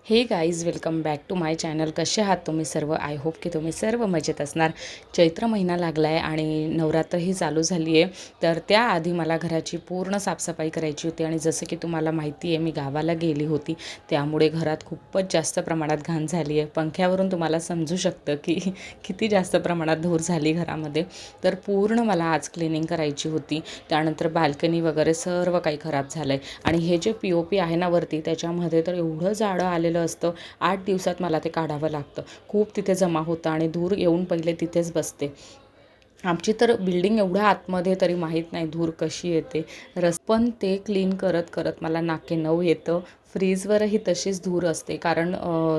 हे guys, welcome back to my channel. कसे आहात तुम्ही सर्व? आय होप की तुम्ही सर्व मजेत असणार. चैत्र महिना लागला आहे आणि नवरात्रही चालू झाली आहे. तर त्याआधी मला घराची पूर्ण साफसफाई करायची होती आणि जसं की तुम्हाला माहिती आहे, मी गावाला गेली होती, त्यामुळे घरात खूपच जास्त प्रमाणात घाण झाली आहे. पंख्यावरून तुम्हाला समजू शकतं की किती जास्त प्रमाणात धूर झाली घरामध्ये. तर पूर्ण मला आज क्लिनिंग करायची होती. त्यानंतर बाल्कनी वगैरे सर्व काही खराब झालं आहे आणि हे जे POP आहे ना वरती, त्याच्यामध्ये तर एवढं जाडं आलेलं असतं. 8 दिवसात मला ते काढावं लागतं. खूप तिथे जमा होतं आणि धूर येऊन पहिले तिथेच बसते. आमची तर बिल्डिंग एवढ्या आतमध्ये, तरी माहीत नाही धूर कशी येते. पण ते क्लीन करत करत मला नाकेनऊ येतं. फ्रीजवरही तशीच धूर असते, कारण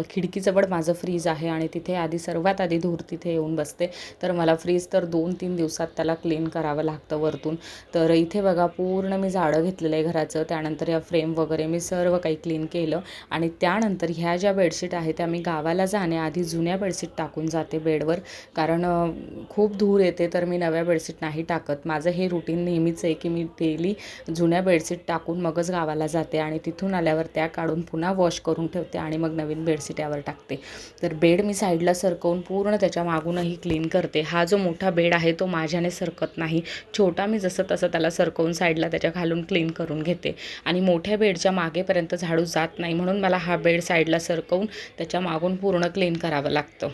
खिडकीजवळ माझं फ्रीज आहे आणि तिथे सर्वात आधी धूर तिथे येऊन बसते. तर मला फ्रीज तर 2-3 दिवसात त्याला क्लीन करावं लागतं वरतून. तर इथे बघा, पूर्ण मी झाडं घेतलेलं आहे घराचं. त्यानंतर या फ्रेम वगैरे मी सर्व काही क्लीन केलं आणि त्यानंतर ह्या ज्या बेडशीट आहेत त्या मी गावाला जाण्याआधी जुन्या बेडशीट टाकून जाते बेडवर, कारण खूप धूर येते. तर मी नव्या बेडशीट नाही टाकत. माझं हे रुटीन नेहमीच आहे की मी डेली जुन्या बेडशीट टाकून मगच गावाला जाते आणि तिथून आल्यावर त्या काढून पुन्हा वॉश करून ठेवते आणि मग नवीन बेडशीट यावर टाकते. तर बेड मी साईडला सरकवून पूर्ण त्याच्या मागूनही क्लीन करते. हा जो मोठा बेड आहे तो माझ्याने सरकत नाही. छोटा मी जसं तसं त्याला सरकवून साईडला त्याच्या खालून क्लीन करून घेते आणि मोठ्या बेडच्या मागेपर्यंत झाडू जात नाही, म्हणून मला हा बेड साईडला सरकवून त्याच्या मागून पूर्ण क्लीन करावं लागतं.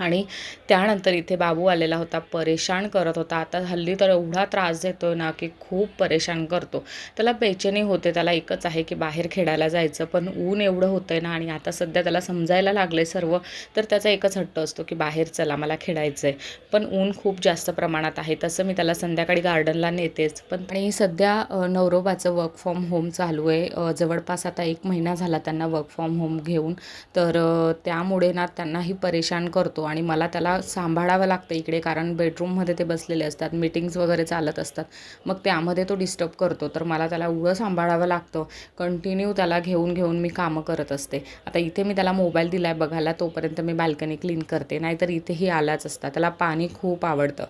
आणि त्यानंतर इथे बाबू आलेला होता, परेशान करत होता. आता हल्ली तर एवढा त्रास देतो ना की खूप परेशान करतो. त्याला बेचैनी होते. त्याला एकच आहे की बाहेर खेळायला जायचं, पण ऊन एवढं होतं आहे ना आणि आता सध्या त्याला समजायला लागले सर्व. तर त्याचा एकच हट्ट असतो की बाहेर चला, मला खेळायचं आहे. पण ऊन खूप जास्त प्रमाणात आहे. तसं मी त्याला संध्याकाळी गार्डनला नेतेच. पण आणि सध्या नवरोबाचं वर्क फ्रॉम होम चालू आहे. जवळपास आता 1 महिना झाला त्यांना वर्क फ्रॉम होम घेऊन. तर त्यामुळे ना त्यांनाही परेशान करतो आणि मला त्याला सांभाळावं लागतं इकडे, कारण बेडरूममध्ये ते बसलेले असतात, मीटिंग्स वगैरे चालत असतात. मग त्यामध्ये तो डिस्टर्ब करतो. तर मला त्याला एवढं सांभाळावं लागतं. कंटिन्यू त्याला घेऊन घेऊन मी कामं करत असते. आता इथे मी त्याला मोबाईल दिला आहे बघायला, तोपर्यंत मी बाल्कनी क्लीन करते. नाहीतर इथेही आलाच असता. त्याला पाणी खूप आवडतं.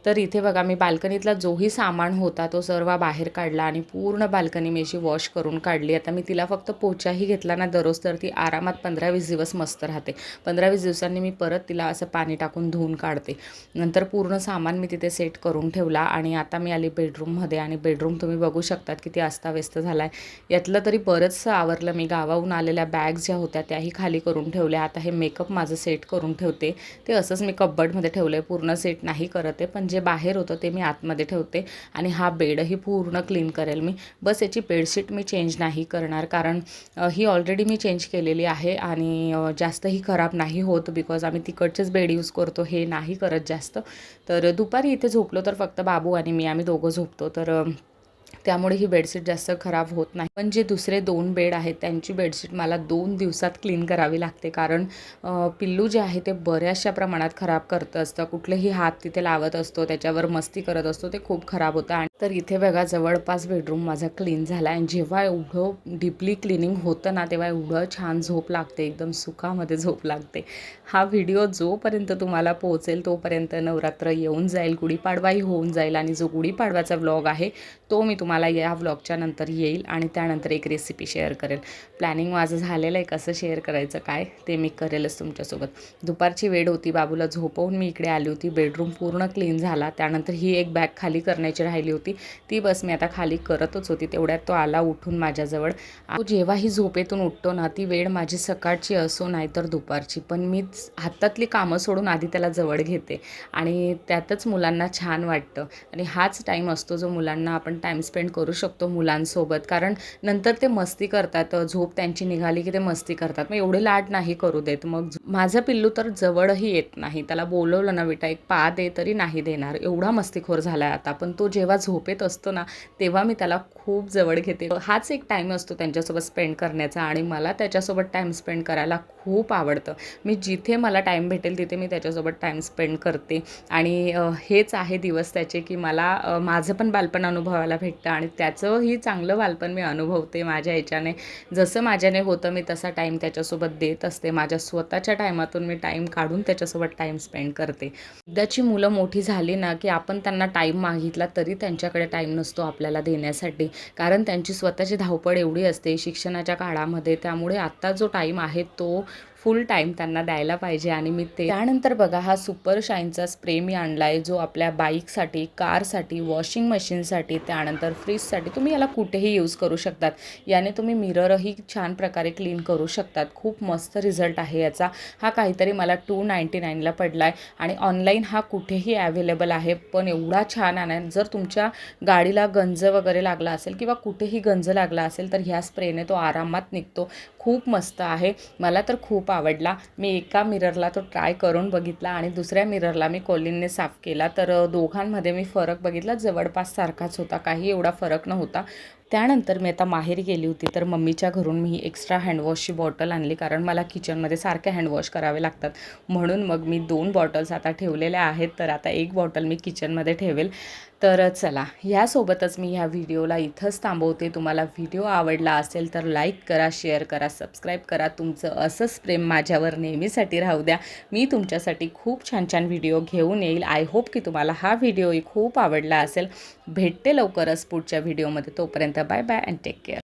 तर इथे बघा, मी बाल्कनीतला जोही सामान होता तो सर्व बाहेर काढला आणि पूर्ण बाल्कनी मी अशी वॉश करून काढली. आता मी तिला फक्त पोछाही घेतला ना दररोज, तर ती आरामात 15-20 दिवस मस्त राहते. 15-20 दिवसांनी मी परत तिला असं पाणी टाकून धुवून काढते. नंतर पूर्ण सामान मी तिथे सेट करून ठेवला आणि आता मी आली बेडरूममध्ये. आणि बेडरूम तुम्ही बघू शकतात किती अस्ताव्यस्त झाला आहे. यातलं तरी बरंचसं आवरलं मी. गावाहून आलेल्या बॅग्स ज्या होत्या त्याही खाली करून ठेवल्या. आता हे मेकअप माझं सेट करून ठेवते. ते असंच मी कप्बर्डमध्ये ठेवलं आहे, पूर्ण सेट नाही करत आहे. पण जे बाहेर होतं ते मी आतमध्ये ठेवते आणि हा बेडही पूर्ण क्लीन करेल मी. बस याची बेडशीट मी चेंज नाही करणार, कारण ही ऑलरेडी मी चेंज केलेली आहे आणि जास्तही खराब नाही होत, बिकॉज आम्ही तिकडचेच बेड यूज करतो, हे नाही करत जास्त. तर दुपारी इथे झोपलो तर फक्त बाबू आणि मी, आम्ही दोघं झोपतो. तर त्यामुळे ही बेडशीट जास्त खराब होत नाही. पण जे दुसरे 2 बेड आहेत त्यांची बेडशीट मला 2 दिवसात क्लीन करावी लागते, कारण पिल्लू जे आहे ते बऱ्याचशा प्रमाणात खराब करत असतं. कुठलेही हात तिथे लावत असतो, त्याच्यावर मस्ती करत असतो, ते खूप खराब होतं. आणि तर इथे बघा, जवळपास बेडरूम माझा क्लीन झाला आणि जेव्हा एवढं डीपली क्लिनिंग होतं ना, तेव्हा एवढं छान झोप लागते, एकदम सुखामध्ये झोप लागते. हा व्हिडिओ जोपर्यंत तुम्हाला पोहोचेल तोपर्यंत नवरात्र येऊन जाईल, गुढीपाडवाही होऊन जाईल आणि जो गुढीपाडवाचा व्लॉग आहे तो मी तुम्हाला या व्लॉगच्या नंतर येईल आणि त्यानंतर एक रेसिपी शेअर करेल. प्लॅनिंग माझं झालेलं आहे, कसं शेअर करायचं काय ते मी करेलच तुमच्यासोबत. दुपारची वेळ होती, बाबूला झोपवून मी इकडे आली होती. बेडरूम पूर्ण क्लीन झाला. त्यानंतर ही एक बॅग खाली करण्याची राहिली होती, ती बस मी आता खाली करतच होती. तेवढ्यात तो आला उठून माझ्याजवळ. तो जेव्हाही झोपेतून उठतो ना, ती वेळ माझी सकाळची असो नाही तर दुपारची, पण मीच हातातली कामं सोडून आधी त्याला जवळ घेते आणि त्यातच मुलांना छान वाटतं. आणि हाच टाईम असतो जो मुलांना आपण टाईम स्पेंड करू शकतो मुलांसोबत, कारण नंतर ते मस्ती करतात. झोप त्यांची निघाली की ते मस्ती करतात, मग एवढे लाड नाही करू देत. मग माझं पिल्लू तर जवळही येत नाही. त्याला बोलवलं ना, बेटा एक पा दे, तरी नाही देणार. एवढा मस्तीखोर झाला आहे आता. पण तो जेव्हा झोपेत असतो ना, तेव्हा मी त्याला खूप जवळ घेते. हाच एक टाईम असतो त्यांच्यासोबत स्पेंड करण्याचा आणि मला त्याच्यासोबत टाईम स्पेंड करायला खूप आवडतं. मी जिथे मला टाईम भेटेल तिथे मी त्याच्यासोबत टाईम स्पेंड करते आणि हेच आहे दिवस त्याचे, की मला माझं पण बालपण अनुभवायला भेटतं आणि त्याचंही चांगलं बालपण मी अनुभवते माझ्या ह्याच्याने. जसं माझ्याने होतं मी तसा टाईम त्याच्यासोबत देत असते. माझ्या स्वतःच्या टाईमातून मी टाईम काढून त्याच्यासोबत टाईम स्पेंड करते. एकदाची मुलं मोठी झाली ना, की आपण त्यांना टाईम मागितला तरी त्यांच्याकडे टाईम नसतो आपल्याला देण्यासाठी. कारण त्यांची स्वतःची धावपळ एवढी असते शिक्षणाच्या काळामध्ये. त्यामुळे आत्ता जो टाईम आहे तो फुल टाईम त्यांना द्यायला पाहिजे आणि मी ते त्यानंतर बघा हा सुपर शाईनचा स्प्रे मी आणला आहे, जो आपल्या बाईकसाठी, कारसाठी, वॉशिंग मशीनसाठी, त्यानंतर फ्रीजसाठी तुम्ही याला कुठेही यूज करू शकतात. याने तुम्ही मिररही छान प्रकारे क्लीन करू शकतात. खूप मस्त रिझल्ट आहे याचा. हा काहीतरी मला 299ला पडला आहे आणि ऑनलाईन हा कुठेही अवेलेबल आहे. पण एवढा छान आहे, जर तुमच्या गाडीला गंज वगैरे लागला असेल किंवा कुठेही गंज लागला असेल तर ह्या स्प्रेने तो आरामात निघतो. खूप मस्त आहे. मला तर खूप आवडला. मी एका मिररला तो ट्राय करून बघितला आणि दुसऱ्या मिररला मी कोलिनने साफ केला. तर दोघांमध्ये मी फरक बघितला. जवळपास सारखाच होता. काही एवढा फरक नव्हता. त्यानंतर मी आता माहेरी गेली होती तर मम्मीच्या घरून मी एक्स्ट्रा हँडवॉशची बॉटल आणली. कारण मला किचनमध्ये सारखे हँडवॉश करावे लागतात. म्हणून मग मी 2 बॉटल्स आता ठेवलेल्या आहेत. तर आता 1 बॉटल मी किचनमध्ये ठेवेल. तर चला, ह्यासोबतच मी ह्या व्हिडिओला इथंच थांबवते. तुम्हाला व्हिडिओ आवडला असेल तर लाईक करा, शेअर करा, सबस्क्राईब करा. तुमचं असंच प्रेम माझ्यावर नेहमीसाठी राहू द्या. मी तुमच्यासाठी खूप छान छान व्हिडिओ घेऊन येईल. आय होप की तुम्हाला हा व्हिडिओही खूप आवडला असेल. भेटते लवकरच पुढच्या व्हिडिओमध्ये. तोपर्यंत bye bye and take care.